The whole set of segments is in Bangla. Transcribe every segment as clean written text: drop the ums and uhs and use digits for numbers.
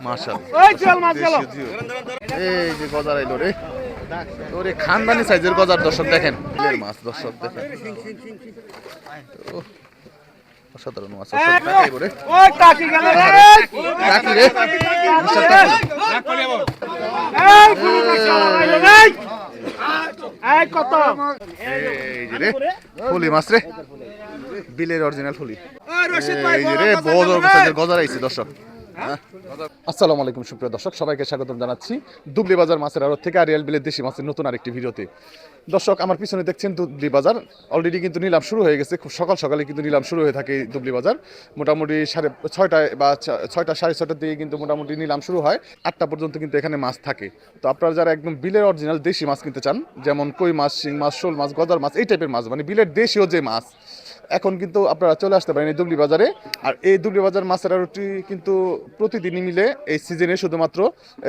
মাশাআল্লাহ এই যে গজার আইলো রে ওরে খানদানি সাইজের গজার দর্শক দেখেন বিলের মাছ দর্শক দেখেন অসাধারণ মাছ ওই টাকি গেল রে টাকি রে এই কত এই যে রে ফুলি মাছ রে বিলের অরিজিনাল ফুলি এই যে রে বড় সাইজের গজার আইছে দর্শক। আসসালামু আলাইকুম সুপ্রিয় দর্শক, সবাইকে স্বাগতম জানাচ্ছি দুবলি বাজার মাছের আড়ত থেকে আরিয়াল বিলের দেশি মাছের নতুন আরেকটি ভিডিওতে। দর্শক আমার পিছনে দেখছেন দুবলি বাজার, অলরেডি কিন্তু নিলাম শুরু হয়ে গেছে, খুব সকাল সকালে কিন্তু নিলাম শুরু হয়ে থাকে দুবলি বাজার। মোটামুটি 6:30 বা 6টা 6:30টার দিকে কিন্তু মোটামুটি নিলাম শুরু হয়, 8টা পর্যন্ত কিন্তু এখানে মাছ থাকে। তো আপনারা যারা একদম বিলের অরিজিনাল দেশি মাছ কিনতে চান, যেমন কই মাছ, শিং মাছ, শোল মাছ, গজার মাছ, এই টাইপের মাছ, মানে বিলের দেশীয় যে মাছ, এখন কিন্তু আপনারা চলে আসতে পারেন এই দুবলি বাজারে। আর এই দুবলি বাজার মাছের আড়তটি কিন্তু প্রতিদিনই মিলে, এই সিজনে শুধুমাত্র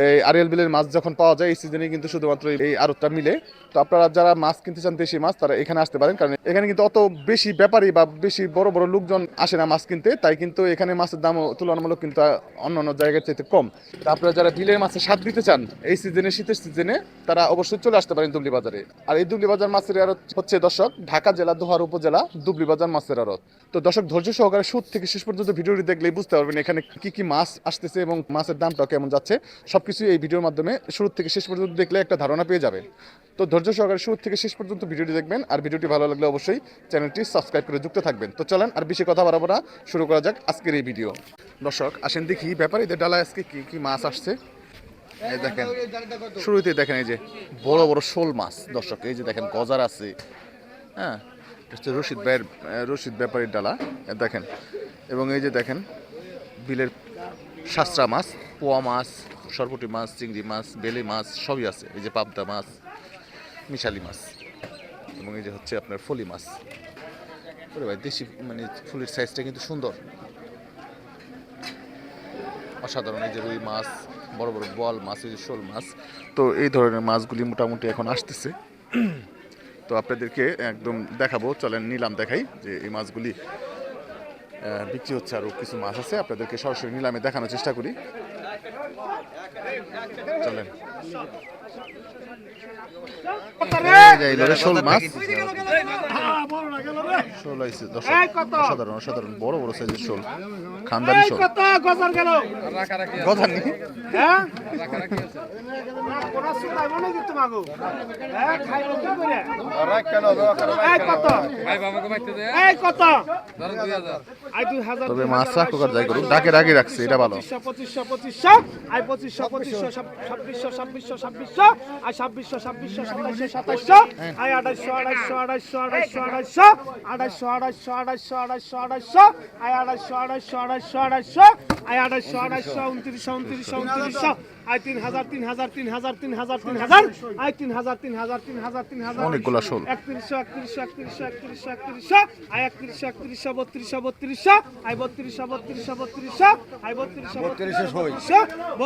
এই আরিয়াল বিলের মাছ যখন পাওয়া যায় এই সিজনে কিন্তু শুধুমাত্র এই আড়তটা মিলে। তো আপনারা যারা মাছ কিনতে চান দেশি মাছ, তারা এখানে আসতে পারেন, কারণ এখানে কিন্তু অত বেশি ব্যাপারী বা বেশি বড় বড় লোকজন আসে না মাছ কিনতে, তাই কিন্তু এখানে মাছের দামও তুলনামূলক কিন্তু অন্য জায়গার চাইতে কম। তো আপনারা যারা বিলের মাছের স্বাদ দিতে চান এই সিজনে, শীতের সিজনে, তারা অবশ্যই চলে আসতে পারেন দুবলি বাজারে। আর এই দুবলি বাজার মাছের আড়ত হচ্ছে দর্শক ঢাকা জেলা দোহার উপজেলা দুবলি বাজার মাছের আড়ত। তো দর্শক ধৈর্য সহকারে শুরু থেকে শেষ পর্যন্ত ভিডিওটি দেখলেই বুঝতে পারবেন এখানে কি কি মাছ আসতেছে এবং মাছের দামটা কেমন যাচ্ছে, সবকিছু এই ভিডিওর মাধ্যমে শুরু থেকে শেষ পর্যন্ত দেখলে একটা ধারণা পেয়ে যাবেন। তো ধৈর্য সহকারে শুরু থেকে শেষ পর্যন্ত ভিডিওটি দেখবেন, আর ভিডিওটি ভালো লাগলে অবশ্যই চ্যানেলটি সাবস্ক্রাইব করে যুক্ত থাকবেন। তো চলেন আর বেশি কথা বাড়াবো না, শুরু করা যাক আজকের এই ভিডিও। দর্শক আসেন দেখি ব্যাপারীদের ডালায় আজকে কি কি মাছ আসছে। এই দেখেন শুরুতেই দেখেন এই যে বড় বড় শোল মাছ দর্শক, এই যে দেখেন গজার আছে, হ্যাঁ হচ্ছে রশিদ ব্যাপারীর ডালা দেখেন। এবং এই যে দেখেন বিলের শাস্ত্রা মাছ, পোয়া মাছ, সরপুটি মাছ, চিংড়ি মাছ, বেলে মাছ সবই আছে। এই যে পাবদা মাছ, মিশালি মাছ, এবং এই যে হচ্ছে আপনার ফলি মাছ। ওরে ভাই দেশি মানে ফুলের সাইজটা কিন্তু সুন্দর, অসাধারণ। এই যে রুই মাছ, বড় বড় বোয়াল মাছ, এই যে শোল মাছ। তো এই ধরনের মাছগুলি মোটামুটি এখন আসতেছে, তো আপনাদেরকে একদম দেখাবো। চলেন নিলাম দেখাই যে এই মাছগুলি বিক্রি হচ্ছে, আরও কিছু মাছ আছে, আপনাদেরকে সরাসরি নিলামে দেখানোর চেষ্টা করি। চলেন শোল মাছ, শোল আইছে অসাধারণ অসাধারণ বড় বড় সাইজের শোল, খানদানি শোল। গজার নেই তবে মাছ রাখোকার যাই করুন, ডাকে রাগে রাখছে, এটা ভালো। 2500 I 2500 2600 2600 2600 I 2600 2700 2700 I 2800 I 2800 I 2900 I 3000 I 3000 অনেকগুলা শোল। 3100 আই 3100 আই 3200 আই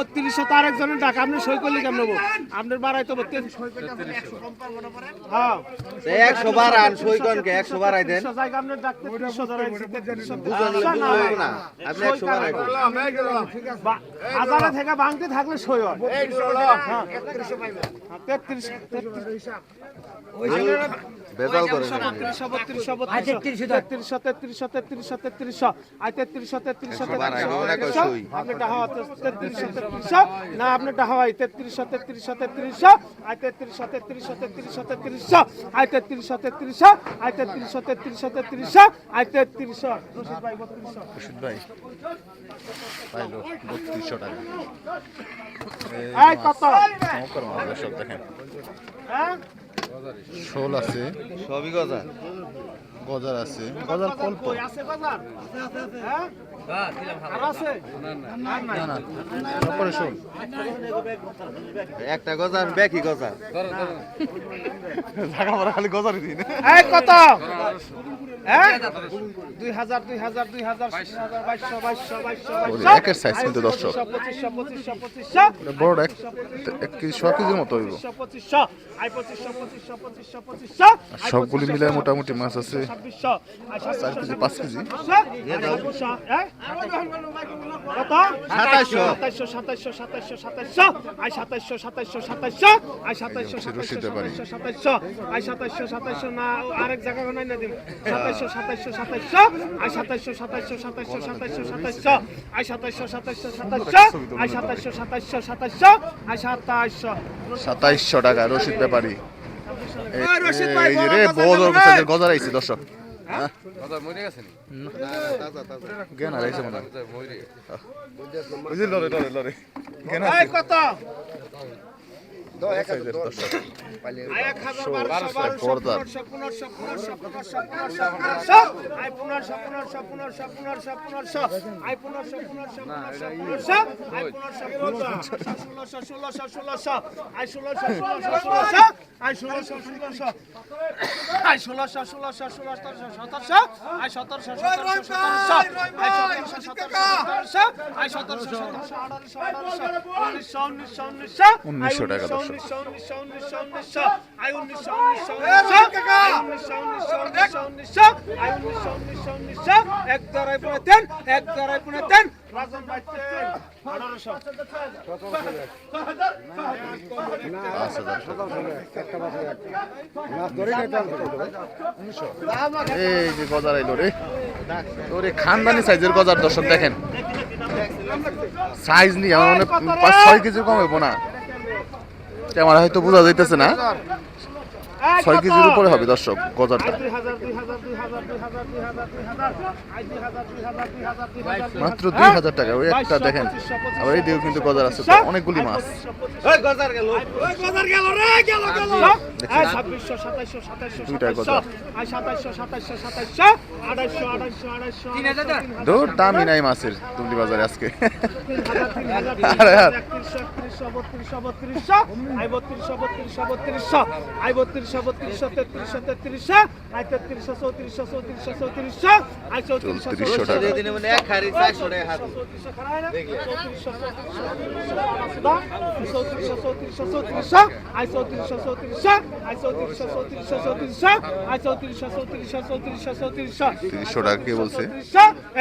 3200 তার একজনের টাকা আপনি সই করলে কেমন নেবো? আপনার বাড়াই তো 100 বাড়ান, সই কোন কে 100 বাড়াই দেন। জায়গা আপনার ডাকতে 300 ধরাইছি, 3300 না আপনি 100 বাড়াই দেন। হাজারে থেকে ভাঙতে থাকলে সই হয় ইনশাআল্লাহ। 33 বেজাল করে না আপনারটা হয় 3300 আই 3300 আই 3300 রশিদ ভাই 3200 টাকা। এই কত দেখেন শোল আছে, সবই গজা, গজার আছে, গজার কল্প আছে গজার হ্যাঁ আর আছে না না তারপরে শোল একটা গজার বেকি গজা ঢাকা মারা খালি গজারই দিন। এই কত হ্যাঁ 2000 2000 2000 2200 2200 ওরে, একের size কিন্তু দর্শক। 2500 2500 2500 এটা বড় এক কেজি 100 কেজির মতো হইব। 2500 আই 2500 2500 2500 2500 আর সবগুলি মিলায় মোটামুটি মাছ আছে 2600 আই 4 কেজি 5 কেজি। কত 2700 2700 আই 2700 2700 2700 আই 2700 রশিদ ব্যাপারী। 2700 আই 2700 2700 না আরেক জায়গা নাই না দিন 2700 2700 2700 আই 2700 2700 2700 2700 2700 আই 2700 2700 2700 আই 2700 2700 2700 আই 2700 2700 টাকা রশিদ ব্যাপারী। ওই রশিদ ভাই, এই যে রে বড় বড় সাইজের গজার আইছে দর্শক। হ্যাঁ কথা মরে গেছে নি জ্ঞান হারাইছে মনে হয়। ওই যে লরে লরে লরে জ্ঞান এই হারাইছে কত সাইজের দর্শক। আই 1000 1200 পর্দা। 1500 1500 1500 I 1500 1500 1500 1500 1500 I 1500 1500 1500 I 1500 1600 1600 I 1600 1600 I 1600 1600 I 1600 1600 1700 আই 1700 1700 আই 1700 1700 আই 1700 1700 1800 1900 টাকা দর্শক। 1900 আই 1900 আই 1900 এক দাঁড়াই পড়ে দেন এক দাঁড়াই পড়ে দেন রাজন ভাই 1800 আচ্ছা দর্শক। এই যে গজার আইলো রে ওরে খানদানি সাইজের গজার দর্শক দেখেন সাইজ নিয়ে আমার মানে 5-6 কেজি কম হইব না ক্যামেরা হয়তো বোঝা যাইতেছে না 6 কেজির উপরে হবে দর্শক গজারটা মাত্র 2000 টাকা ওই একটা দেখেন আবার এই দিকেও কিন্তু গজার আছে তো অনেকগুলি মাছ ওই গজার গেল দুইটা গজার আড়াইশো দূর দামই নাই মাছের তুমলি বাজারে আজকে দিনে মানে এক হাড়ি 400 টাকা হাত তিনশো টাকা কে বলছে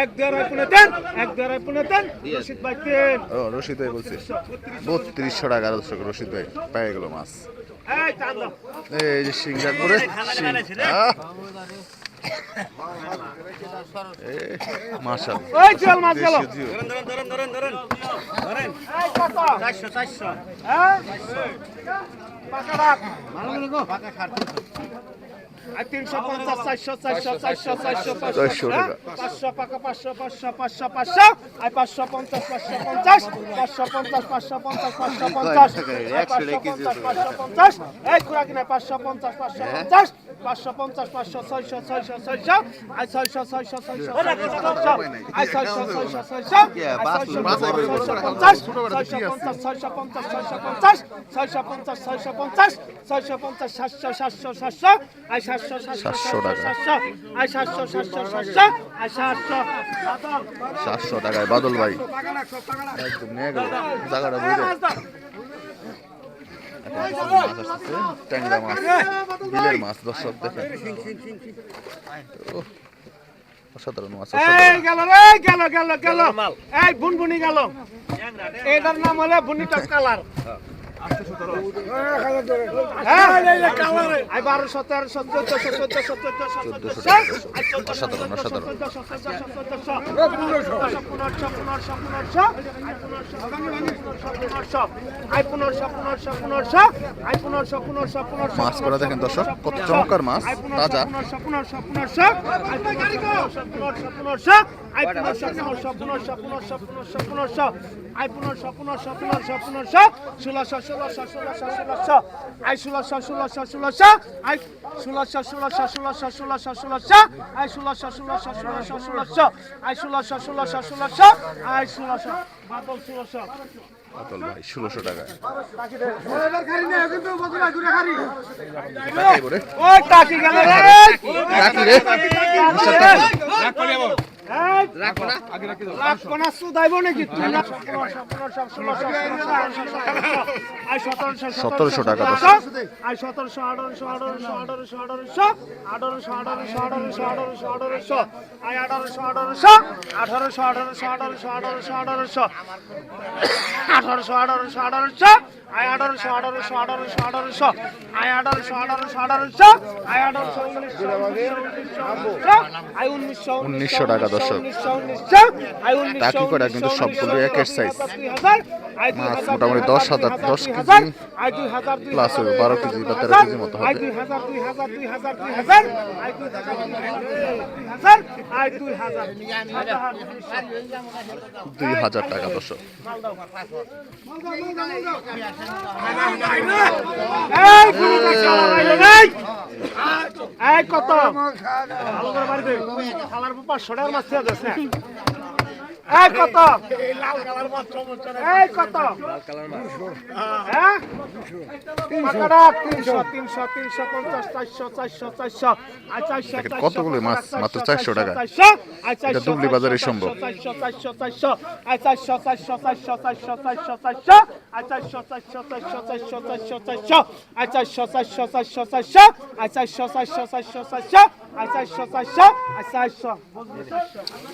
এক দেড়াই পুনে দেন এক দেড়াই পুনে দেন রশিদ ভাই দেন ও রশিদ ভাই বলছে 3200 টাকা দর্শক রশিদ ভাই পেয়ে গেল মাছ এই টান দাও এই যে সিংড়া করে মাশাআল্লাহ ওই চল মাছ গেল ধরেন এই কত 400 400 হ্যাঁ পাকা রাখ আর 350 400 400 400 400 400 টাকা। 500 পাকা 500 500 500 500 আর 550 550 550 550 550 550 এই কুড়া কিনা 550 550 550 500 600 600 600 আর 600 600 600 আর 600 600 700 টাকায় বাদল ভাই একদম নিয়ে গেল জায়গাটা বুঝে মাছ আসছে ট্যাংরা মাছ বিলের মাছ দর্শক দেখেন অসাধারণ মাছ এই গেল রে গেল গেল গেল এই বুনবুনি গেল এটার নাম হলো বুনিটা কালার আই 1200 1300 1400 1400 অসাধারণ অসাধারণ মাছ করা দেখেন দর্শক কত চমৎকার মাছ তাজা কাতল ভাই 1600 টাকা। ওই টাকি গেল রে টাকি রে রাখবো না সুদাইব নাকি তুই না 1700 টাকা দশ। আই 1700 1800 আই 1800 আই 1800 আই 1900 টাকা দর্শক। টাকি করা কিন্তু সবগুলো একের সাইজ। মাছ মোটামুটি 10,000 10 কেজি প্লাস হবে, 12 কেজি বা 13 কেজি মতো হবে। 2000 টাকা দর্শক। কত ভালো করে বাড়ি দে খালার 500 টাকার মাছ দিয়ে দিস না। কত কত হ্যাঁ 300 350 400 কতগুলো মাছ মাত্র 400 টাকা। এটা দুবলি বাজারে সম্ভব।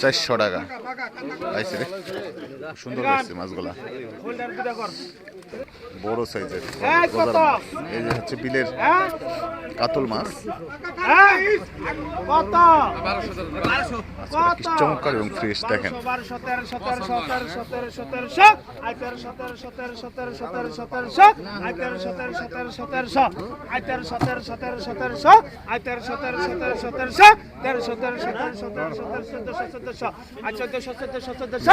400 টাকা আইছে রে, সুন্দর লাগছে মাছগুলা, বড় সাইজের। এই যে হচ্ছে বিলের কাতল মাছ, কি চমৎকার এবং ফ্রেশ দেখেন। 1700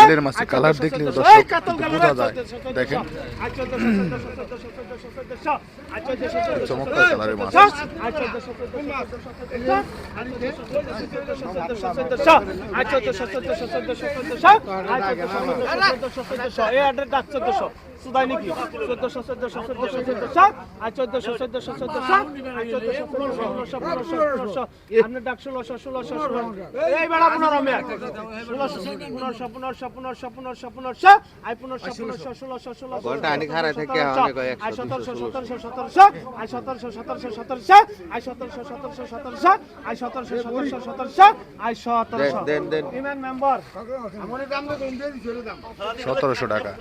বিলের মাছের কালার দেখলেও দর্শক বোঝা যায়, দেখেন চমৎকার কালারের মাছ। সুদাই নাকি 1400 আর 1400 আপনি ডাক 1600 এই বেড়া 15 মে 1500 আই 1500 ঘন্টা আনি খারাপ থেকে অনেক আই 1700 আই 1700 আই 1700 আই 1700 দেন ইমান মেম্বার আমনে দাম দে কোন দিয়ে দিছরে দাম 1700 টাকা।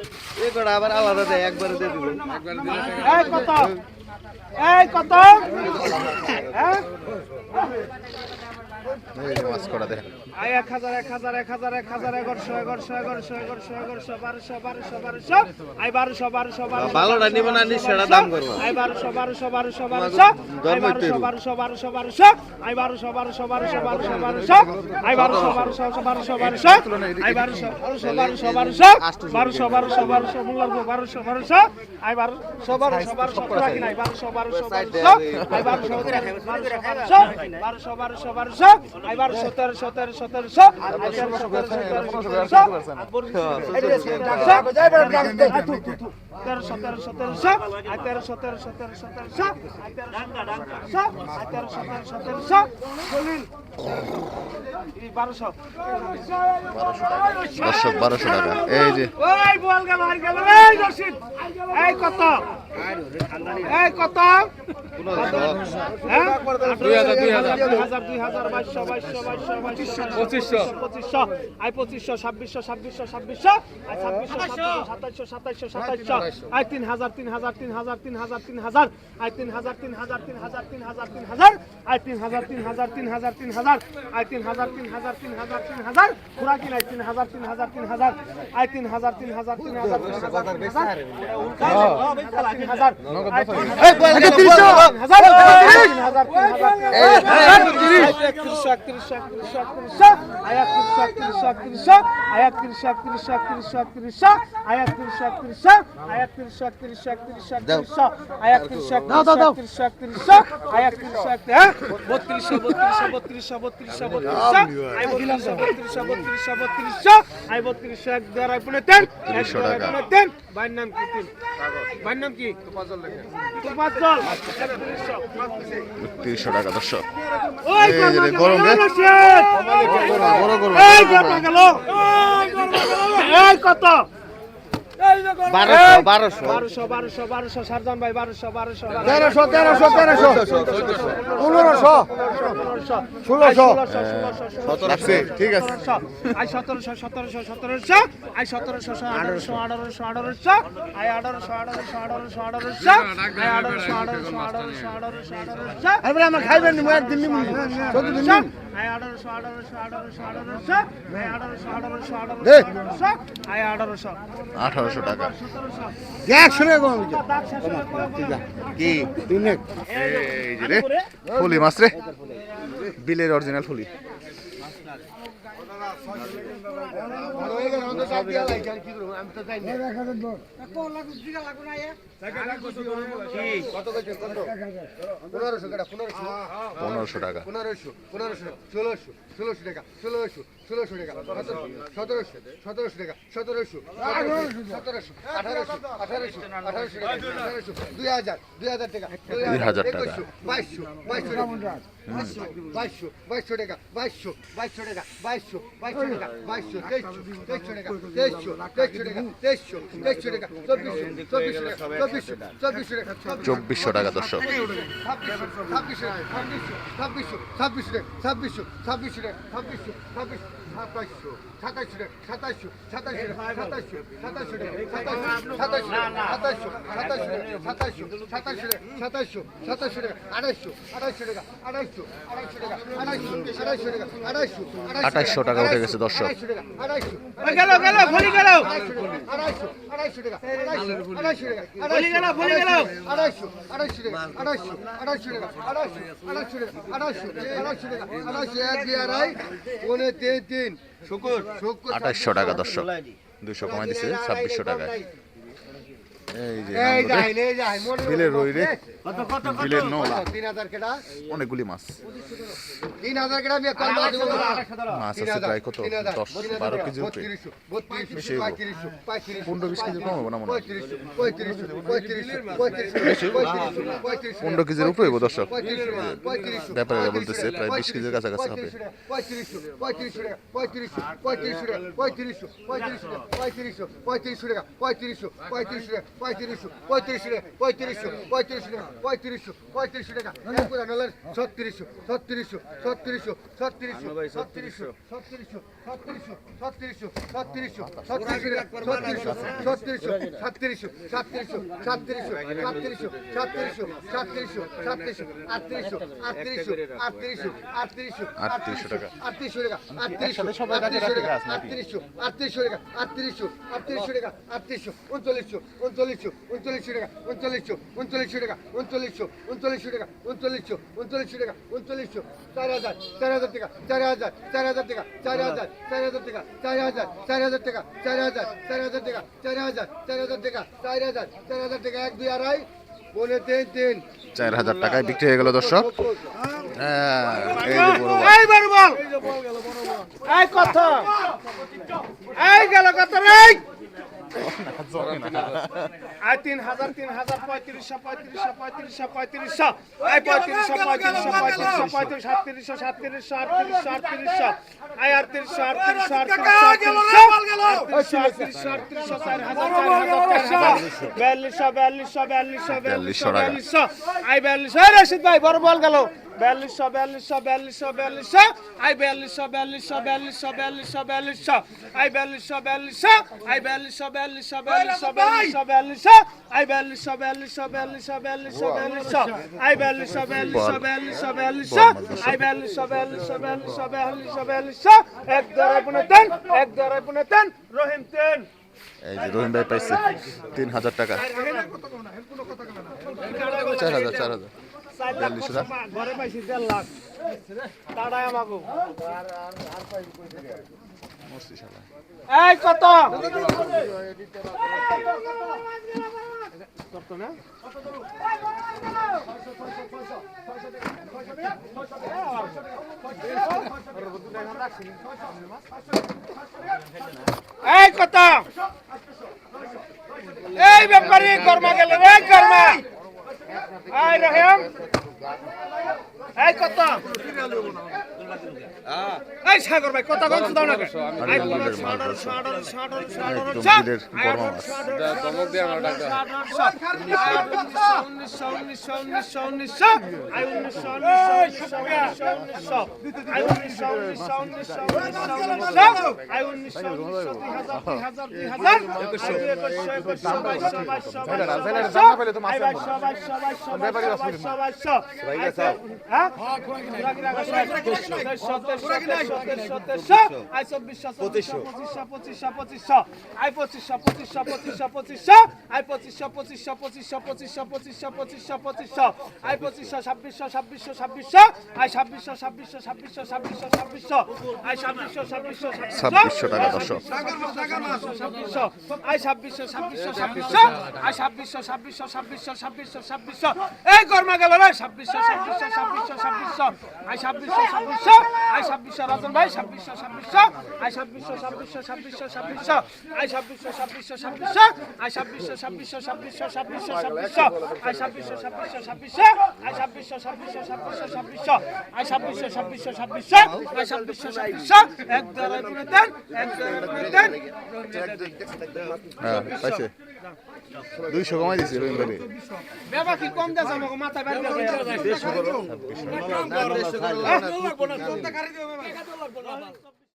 এই করে আবার আলাদা দেয়, একবারে দিয়ে দিবেন। এই কত হ্যাঁ এই যে মাছ করা দেখেন। আই 1000 1200 আই 1200 ভালোটা নিব না, নিশ্চয়টা দাম করবো। I 1200 I 1200 I 1200 I 1200 মুল্লার 1200 I 1200 রাখি নাই 1200 আই 1200 আই 1700 দর্শক 1200 টাকা। এই যে ওই বল গেল আর গেল এই রশিদ এই কত এই কত হ্যাঁ 2000 2500 I 2500 2600 I 2700 I 3000 I 3000 I 3000 I 3000 পুরা কি নাই 3000 আই 3000 এই বল টাকা দর্শক গরম কত 1200 সারজান ভাই 1200 লাগছে ঠিক আছে আই 1700 আই 1800 আই 1800 আমার খাইবেন না একদিন নিমু আই 1800 টাকা কি দিনে এই যে রে ফুলি মাছ রে বিলের অরিজিনাল ফুলি পনেরোশো টাকা 1600 টাকা 1700 টাকা 1700 টাকা 1700 2000 টাকা 2000 টাকা 2200 টাকা 2200 টাকা 2300 টাকা 2400 টাকা দর্শক 2800 টাকা উঠে গেছে দর্শক আঠাশশো টাকা দর্শক 200 কমাই দিছে 2600 টাকায় এই যে বিলের রই রে বিলের নৌলা অনেকগুলি মাছ 3000 টাকা আমি কল মাছ দেব মাছ আছে প্রায় কত 10-12 কেজি উপরে 15-20 কেজি কম হবে না মনে হয় 15 কেজির উপরে হইব দর্শক ব্যাপারীরা বলতেছে প্রায় 20 কেজির কাছাকাছি হবে 4000 টাকায় বিক্রি হয়ে গেল দর্শক I 3000 3500 I 3500 I 4200 I 42 Rashid ভাই বড় বল গেল 4200 I 4200 I 4200 I 4200 I 4200 I 4200 এক দরাই পুনে তেন রহিম তেন এই যে রহিম ভাই পাইছে 3000 টাকা 4000 42,000 ঘরে পাইছি 1.5 লাখ তাড়ায় আমাকে মস্তি শালা এই কত কত না এই কত এই ব্যাপারী কর্মা গেল রে কর্মা এই রহিম এই কত এই সাগর ভাই কত গঞ্জ দাও না এই কোন সাডর সাডর সাডর সাডর একদম বিলের গরমা মাছ দমক দিয়ে আমার ডাক্তার 2600 টাকা দর্শক এই কর্মা গেল রে 2600 রাজন ভাই 2600 হ্যাঁ পাইছে 200 কমাই দিছে রহিম ভাই বেবা কি কম দেছ আমাকে মাথায় বাইরে দেছ 2600